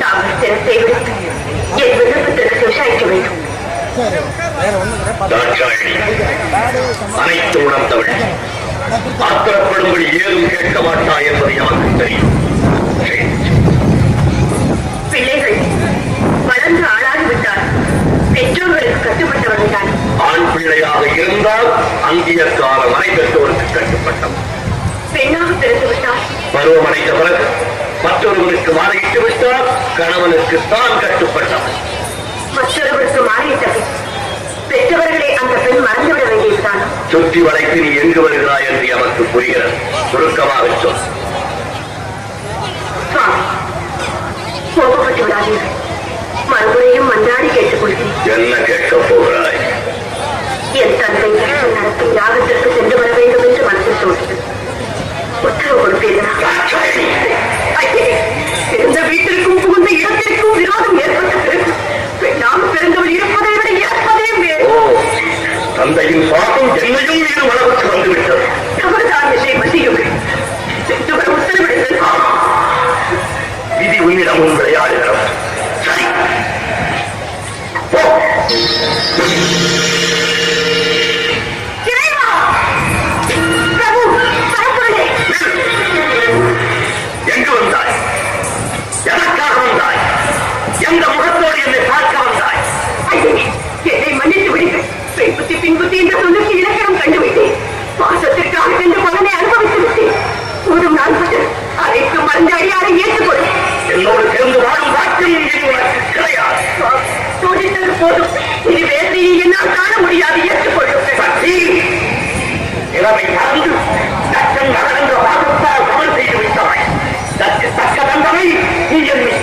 தாங்கள் சிரத்தை விடுத்து என் விண்ணப்பத்திற்கு விசாரிக்க வேண்டும். அனைத்து உணர்ந்தவள் ஆத்திரப்படும்படி ஏதும் கேட்க மாட்டாய் என்பதை நமக்கு தெரியும். பிள்ளைகள் வளர்ந்து ஆளாகிவிட்டால் பெற்றோர்களுக்கு கட்டுப்பட்டவர்கள் தான். ஆண் பிள்ளையாக இருந்தால் அந்திய காலம் வரை பெற்றோருக்கு கட்டுப்பட்டவன். பெண்ணாக பிறந்துவிட்டால் பருவம் அடைந்த பிறகு மற்றொருவருக்கு மாறிட்டு விட்டால் கணவனுக்கு தான் கட்டுப்பட்டவன். மற்றொருவருக்கு மாறிவிட்டது பெற்றவர்களை அந்த பெண் மறந்துவிட வேண்டியதுதான். சுற்றி வளைத்து நீ எங்கு வருகிறாய் என்று எமக்கு புரிகிறது. சுருக்கமாக சொல். சுவாமி, கோபப்பட்டு விடாதீர்கள். மறுபடியும் மன்றாடி கேட்டுக் கொள்கிறேன். என்ன கேட்கப் போகிறாய்? என் தந்தை நடத்தும் யாகத்திற்கு சென்று வர வேண்டும் என்று மனதில் தோன்றது. உத்தரவு கொடுப்பீர்களா? பிறந்த வீட்டிற்கும் புகுந்த இடத்திற்கும் விரோதம் ஏற்பட்ட பிறகு பெண்ணாக பிறந்தவள் இருப்பதை விட இறப்பதே மேல். தந்தையின் சுவாசம் என்னையும் மீது வளர்த்து வந்துவிட்டது. தவறுதான் என்னை மன்னியுங்கள். சென்று வர உத்தரவிடுங்கள். விதி உன்னிடமும் விளையாடுகிறோம். சரி, எங்கு வந்தாய்? எதற்காக வந்தாய்? எந்த முகத்தோடு என்னை பார்க்க வந்தாய்? என்னை மன்னித்து விடுங்கள். பெண்புத்தி பின்புத்தி என்ற சொல்லுக்கு இலக்கணம் கண்டுவிட்டேன். பாசத்திற்காக சென்று பலனை அனுபவித்து விட்டேன். போதும் நான் அனைத்து மறந்த அடியாரை ஏற்றுக்கொள். என்னோடு சேர்ந்து வாழும் வாக்கியம் இனி உனக்கு கிடையாது. சோதித்தது போதும். இனி வேசையை என்னால் காண முடியாது. ஏற்றுக்கொள்ளும். சக்தி இளமை மறந்து தச்சன் நகர்ந்த வாதத்தால் கவல் செய்து விட்டாய். தக்க தண்டனை நீ என்னை